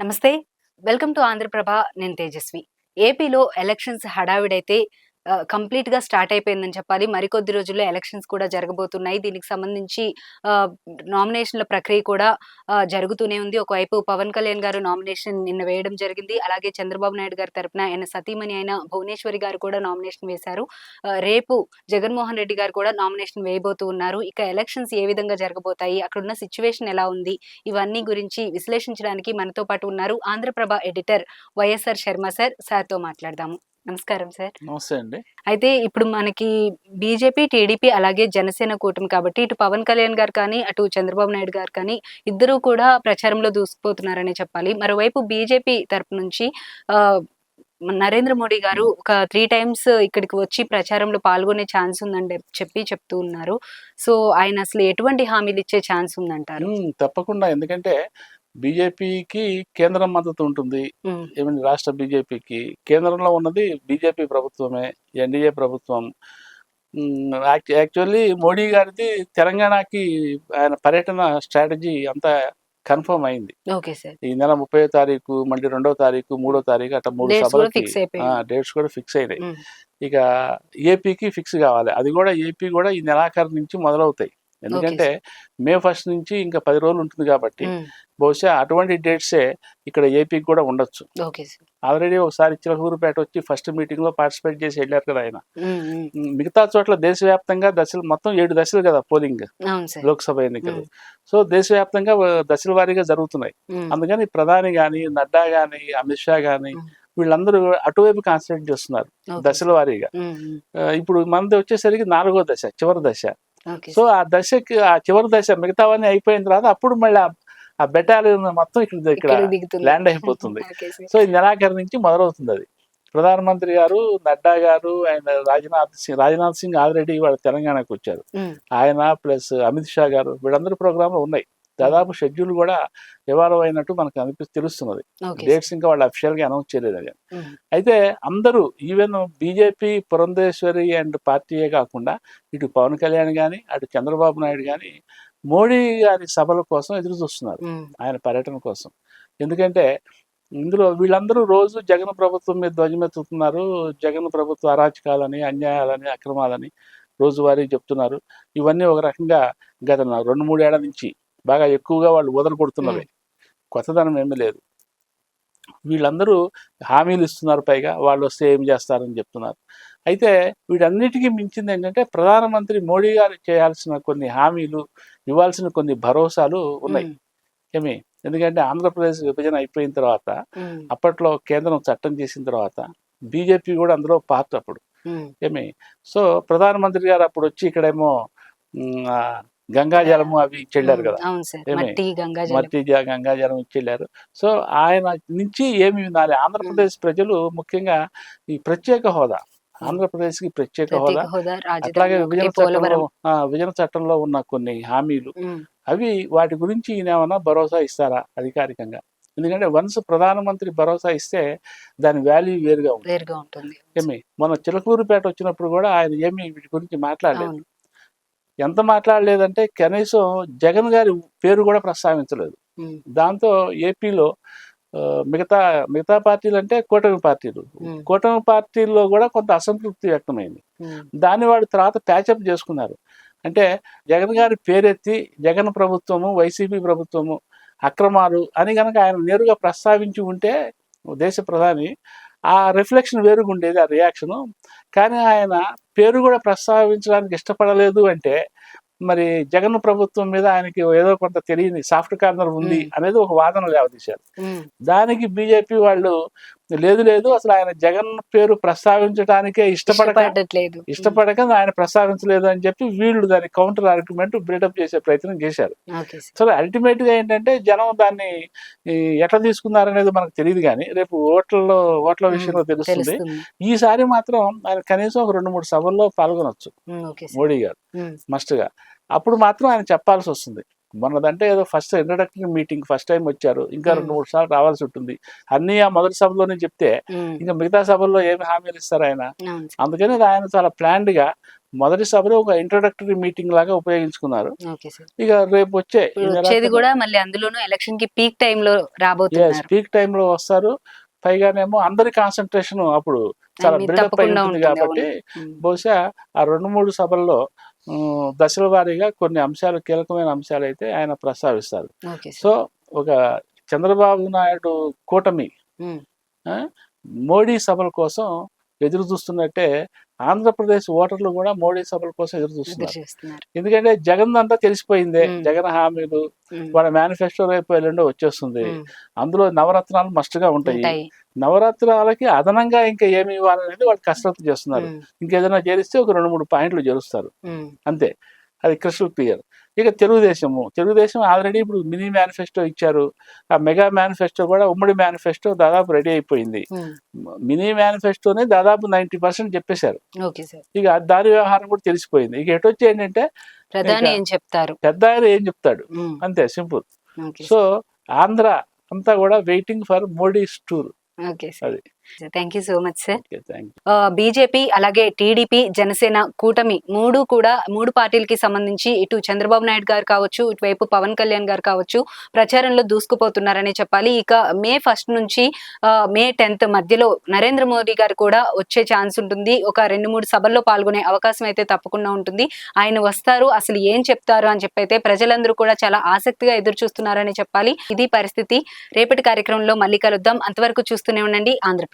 నమస్తే. Welcome to Andhra Prabha. నేను తేజస్వి. ఏపీలో ఎలక్షన్స్ హడావిడైతే కంప్లీట్‌గా స్టార్ట్ అయిపోయిందని చెప్పాలి. మరికొద్ది రోజుల్లో ఎలక్షన్స్ కూడా జరగబోతున్నాయి. దీనికి సంబంధించి ఆహ్, నామినేషన్‌ల ప్రక్రియ కూడా జరుగుతూనే ఉంది. ఒకవైపు పవన్ కళ్యాణ్ గారు నామినేషన్ నిన్న వేయడం జరిగింది. అలాగే చంద్రబాబు నాయుడు గారి తరపున ఆయన సతీమణి అయిన భువనేశ్వరి గారు కూడా నామినేషన్ వేశారు. రేపు జగన్మోహన్ రెడ్డి గారు కూడా నామినేషన్ వేయబోతూ ఉన్నారు. ఇక ఎలక్షన్స్ ఏ విధంగా జరగబోతాయి? అక్కడున్న సిట్యుయేషన్ ఎలా ఉంది? ఇవన్నీ గురించి విశ్లేషించడానికి మనతో పాటు ఉన్నారు ఆంధ్రప్రభ ఎడిటర్ వైఎస్ఆర్ శర్మ సార్. సార్‌తో మాట్లాడదాము. నమస్కారం సార్. నమస్తే అండి. అయితే ఇప్పుడు మనకి బీజేపీ, టీడీపీ అలాగే జనసేన కూటమి కాబట్టి ఇటు పవన్ కళ్యాణ్ గారు కానీ, అటు చంద్రబాబు నాయుడు గారు కానీ ఇద్దరూ కూడా ప్రచారంలో దూసుకుపోతున్నారనే చెప్పాలి. మరోవైపు బీజేపీ తరపు నుంచి ఆహ్, నరేంద్ర మోడీ గారు ఒక 3 టైమ్స్ ఇక్కడికి వచ్చి ప్రచారంలో పాల్గొనే ఛాన్స్ ఉందని చెప్తూ ఉన్నారు. సో, ఆయన అసలు ఎటువంటి హామీలు ఇచ్చే ఛాన్స్ ఉందంటారు? తప్పకుండా. ఎందుకంటే బీజేపీకి కేంద్రం మద్దతు ఉంటుంది. హ్మ్. ఈవెన్ రాష్ట్ర బీజేపీకి. కేంద్రంలో ఉన్నది బీజేపీ ప్రభుత్వమే, ఎన్డీఏ ప్రభుత్వం. యాక్చువల్లీ మోడీ గారిది తెలంగాణకి ఆయన పర్యటన స్ట్రాటజీ అంతా కన్ఫర్మ్ అయింది. Okay sir. ఈ నెల 30వ తారీఖు, మళ్ళీ 2వ తారీఖు, 3వ తారీఖు అట్లా 3 డేట్స్ కూడా సభలకి ఫిక్స్ అయిపోయాయి. డేట్స్ కూడా ఫిక్స్ అయినాయి. హ్మ్. ఇక ఏపీకి ఫిక్స్ కావాలి. అది కూడా ఏపీ కూడా ఈ నెలాఖరు నుంచి మొదలవుతాయి. ఓకే ఎందుకంటే సార్. మే 1 నుంచి ఇంకా 10 రోజులు ఉంటుంది కాబట్టి హ్మ్. బహుశా అటువంటి డేట్సే ఇక్కడ ఏపీకి కూడా ఉండొచ్చు. Okay sir. ఆల్రెడీ ఒకసారి చిలకలూరుపేట వచ్చి ఫస్ట్ మీటింగ్లో పార్టిసిపేట్ చేసి వెళ్ళారు కదా ఆయన. హ్మ్. హ్మ్. మిగతా చోట్ల దేశవ్యాప్తంగా దశలు మొత్తం 7 దశలు కదా పోలింగ్ అవును సార్. లోక్సభ ఎన్నికలు. హ్మ్. సో దేశవ్యాప్తంగా దశల వారీగా జరుగుతున్నాయి. హ్మ్. అందుకని ప్రధాని కానీ, నడ్డా కానీ, అమిత్ షా కానీ హ్మ్. వీళ్ళందరూ అటువైపు కాన్సన్ట్రేట్ చేస్తున్నారు ఓకే దశల సార్. వారీగా. హ్మ్. హ్మ్. ఇప్పుడు మనది వచ్చేసరికి 4వ దశ, చివరి దశ. Okay so sir. ఆ దశకి ఆ చివరి దశ మిగతావన్నీ అయిపోయిన తర్వాత అప్పుడు మళ్ళీ ఆ బెటాలియన్ మొత్తం ఇక్కడ ఇక్కడికి దిగుతుంది. ల్యాండ్ అయిపోతుంది. Okay sir. సో ఈ నెలాఖరు నుంచి మొదలవుతుంది అది. ప్రధానమంత్రి గారు, నడ్డా గారు, ఆయన రాజ్నాథ్ సింగ్ ఆల్రెడీ వాళ్ళ తెలంగాణకు వచ్చారు. హ్మ్. ఆయన ప్లస్ అమిత్ షా గారు వీళ్ళందరూ ప్రోగ్రాంలు ఉన్నాయి. దాదాపు షెడ్యూల్ కూడా ఎవాల్వ్ అయినట్టు మనకు తెలుస్తున్నది. Okay sir. డేట్స్ ఇంకా వాళ్ళు అఫిషియల్గా అనౌన్స్ చేయలేదు అది. హ్మ్. అయితే అందరూ ఈవెన్ బీజేపీ పురంధేశ్వరి అండ్ పార్టీయే కాకుండా ఇటు పవన్ కళ్యాణ్ కానీ, అటు చంద్రబాబు నాయుడు కానీ మోడీ గారి సభల కోసం ఎదురు చూస్తున్నారు, హ్మ్. ఆయన పర్యటన కోసం. ఎందుకంటే ఇందులో వీళ్ళందరూ రోజు జగన్ ప్రభుత్వం మీద ధ్వజమెత్తుతున్నారు. జగన్ ప్రభుత్వ అరాచకాలని, అన్యాయాలని, అక్రమాలని రోజువారీ చెప్తున్నారు. ఇవన్నీ ఒక రకంగా గత 2-3 ఏళ్ల నుంచి బాగా ఎక్కువగా వాళ్ళు వదలు కొడుతున్నవే. కొత్తదనం ఏమీ లేదు. వీళ్ళందరూ హామీలు ఇస్తున్నారు, పైగా వాళ్ళు వస్తే ఏం చేస్తారని చెప్తున్నారు. అయితే వీటన్నిటికీ మించింది ఏంటంటే ప్రధానమంత్రి మోడీ గారు చేయాల్సిన కొన్ని హామీలు, ఇవ్వాల్సిన కొన్ని భరోసాలు ఉన్నాయి. హ్మ్. ఏమి ఎందుకంటే ఆంధ్రప్రదేశ్ విభజన అయిపోయిన తర్వాత, హ్మ్. అప్పట్లో కేంద్రం చట్టం చేసిన తర్వాత బీజేపీ కూడా అందులో పార్ట్ అప్పుడు. హ్మ్. ఏమి సో ప్రధానమంత్రి గారు అప్పుడు వచ్చి ఇక్కడేమో గంగా జలము అవి ఇచ్చెళ్ళారు కదా. అవును సార్. ఏమి మట్టి, గంగాజలం. మట్టి గంగాజలం ఇచ్చెళ్ళారు. సో ఆయన నుంచి ఏమి వినాలి ఆంధ్రప్రదేశ్ ప్రజలు, ముఖ్యంగా ఈ ప్రత్యేక హోదా, ఆంధ్రప్రదేశ్కి ప్రత్యేక హోదా, ప్రత్యేక హోదా, అట్లాగే రాజధాని ఒకటి, పోలవరం. విభజన చట్టంలో ఉన్న కొన్ని హామీలు హ్మ్. అవి, వాటి గురించి ఈయన ఏమన్నా భరోసా ఇస్తారా అధికారికంగా? ఎందుకంటే వన్స్ ప్రధానమంత్రి భరోసా ఇస్తే దాని వాల్యూ వేరుగా ఉంటుంది. వేరుగా ఉంటుంది. ఏమి మొన్న చిలకలూరుపేట వచ్చినప్పుడు కూడా ఆయన ఏమి వీటి గురించి మాట్లాడలేదు. అవును. ఎంత మాట్లాడలేదంటే కనీసం జగన్ గారి పేరు కూడా ప్రస్తావించలేదు. హ్మ్. దాంతో ఏపీలో మిగతా మిగతా పార్టీలు అంటే కూటమి పార్టీలు, హ్మ్. కూటమి పార్టీల్లో కూడా కొంత అసంతృప్తి వ్యక్తమైంది. హ్మ్. దాన్ని వాడు తర్వాత ప్యాచప్ చేసుకున్నారు. అంటే జగన్ గారి పేరెత్తి జగన్ ప్రభుత్వము, వైసీపీ ప్రభుత్వము అక్రమాలు అని గనక ఆయన నేరుగా ప్రస్తావించి ఉంటే దేశ ప్రధాని, ఆ రిఫ్లెక్షన్ వేరుగా ఉండేది, ఆ రియాక్షను. కానీ ఆయన పేరు కూడా ప్రస్తావించడానికి ఇష్టపడలేదు అంటే మరి జగన్ ప్రభుత్వం మీద ఆయనకి ఏదో కొంత తెలియని సాఫ్ట్ కార్నర్ ఉంది అనేది ఒక వాదన లేవదీశారు. హ్మ్. దానికి బీజేపీ వాళ్ళు లేదు అసలు ఆయన జగన్ పేరు ప్రస్తావించడానికే ఇష్టపడట్లేదు. ఇష్టపడక ఆయన ప్రస్తావించలేదు అని చెప్పి వీళ్ళు దాని కౌంటర్ ఆర్గ్యుమెంట్ బిల్డప్ చేసే ప్రయత్నం చేశారు. Okay sir. సో అల్టిమేట్ గా ఏంటంటే జనం దాన్ని ఎట్లా తీసుకున్నారనేది మనకు తెలియదు, కానీ రేపు ఓట్ల విషయంలో తెలుస్తుంది. ఈసారి మాత్రం ఆయన కనీసం ఒక 2-3 సభల్లో పాల్గొనొచ్చు ఓకే సార్. మోడీ గారు మస్ట్ గా. అప్పుడు మాత్రం ఆయన చెప్పాల్సి వస్తుంది. మొన్నదంటే ఏదో first introductory meeting first time వచ్చారు, ఇంకా 2-3 సార్లు రావాల్సి ఉంటుంది. అన్నీ ఆ మొదటి సభలోనే చెప్తే ఇంకా మిగతా సభల్లో ఏమి హామీలు ఇస్తారు ఆయన? అవును సార్. అందుకని ఆయన చాలా ప్లాన్డ్ గా మొదటి సభలో ఒక ఇంట్రడక్టరీ మీటింగ్ లాగా ఉపయోగించుకున్నారు. Okay sir. ఇక రేపు వచ్చే ఈ ఇప్పుడు వచ్చేది కూడా మళ్ళీ అందులోనూ ఎలక్షన్ కి పీక్ టైమ్ లో రాబోతున్నారు. పీక్ టైంలో వస్తారు. పైగానేమో అందరి కాన్సన్ట్రేషన్ అప్పుడు చాలా బిల్డప్ అయి తప్పకుండా ఉంటుంది ఉంటుంది. కాబట్టి అవును. బహుశా ఆ 2-3 సభల్లో దశల వారీగా కొన్ని అంశాలు, కీలకమైన అంశాలు అయితే ఆయన ప్రస్తావిస్తారు. Okay sir. సో ఒక చంద్రబాబు నాయుడు కూటమి ఉమ్, ఆ, మోడీ సభల కోసం ఎదురు చూస్తున్నట్టే ఆంధ్రప్రదేశ్ ఓటర్లు కూడా మోడీ సభల కోసం ఎదురు ఎదురు చూస్తున్నారు. చూస్తున్నారు. ఎందుకంటే జగన్ అంతా తెలిసిపోయిందే. ఉమ్, జగన్ హామీలు ఉమ్, వాళ్ళ మేనిఫెస్టో రేపు ఎల్లుండో వచ్చేస్తుంది. ఉమ్, అందులో నవరత్నాలు మస్ట్గా ఉంటాయి. ఉంటాయి. నవరత్నాలకి అదనంగా ఇంకా ఏమి ఇవ్వాలనేది వాళ్ళు కసరత్తు చేస్తున్నారు. ఉమ్, ఇంకేదైనా చేరిస్తే ఒక 2-3 పాయింట్లు చేరుస్తారు ఉమ్, అంతే. అది క్రిస్టల్ క్లియర్. ఇక తెలుగుదేశం ఆల్రెడీ ఇప్పుడు మినీ మేనిఫెస్టో ఇచ్చారు. ఆ మెగా మేనిఫెస్టో కూడా ఉమ్మడి మేనిఫెస్టో దాదాపు రెడీ అయిపోయింది. ఉమ్, మినీ మేనిఫెస్టోనే దాదాపు 90% చెప్పేశారు. Okay sir. ఇక దాని వ్యవహారం కూడా తెలిసిపోయింది. ఇక ఎటొచ్చి ఏంటంటే ప్రధాని ఇక ఏం చెప్తారు? పెద్ద ఆయన ఏం చెప్తాడు ఉమ్, అంతే, సింపుల్. ఓకే సో ఆంధ్ర అంతా కూడా waiting for Modi's tour. Okay sir. అది. Thank you so much sir. Okay, thank you. BJP అలాగే టీడీపీ, జనసేన కూటమి మూడు పార్టీలకి సంబంధించి ఇటు చంద్రబాబు నాయుడు గారు కావచ్చు, ఇటువైపు పవన్ కళ్యాణ్ గారు కావచ్చు ప్రచారంలో దూసుకుపోతున్నారని చెప్పాలి. ఇక మే 1 నుంచి మే 10 మధ్యలో నరేంద్ర మోదీ గారు కూడా వచ్చే ఛాన్స్ ఉంటుంది. ఒక 2-3 సభల్లో పాల్గొనే అవకాశం అయితే తప్పకుండా ఉంటుంది. ఆయన వస్తారు, అసలు ఏం చెప్తారు అని చెప్పైతే ప్రజలందరూ కూడా చాలా ఆసక్తిగా ఎదురు చూస్తున్నారని చెప్పాలి. ఇది పరిస్థితి. రేపటి కార్యక్రమంలో మళ్ళీ కలుద్దాం. అంతవరకు చూస్తూనే ఉండండి ఆంధ్రప్రభ.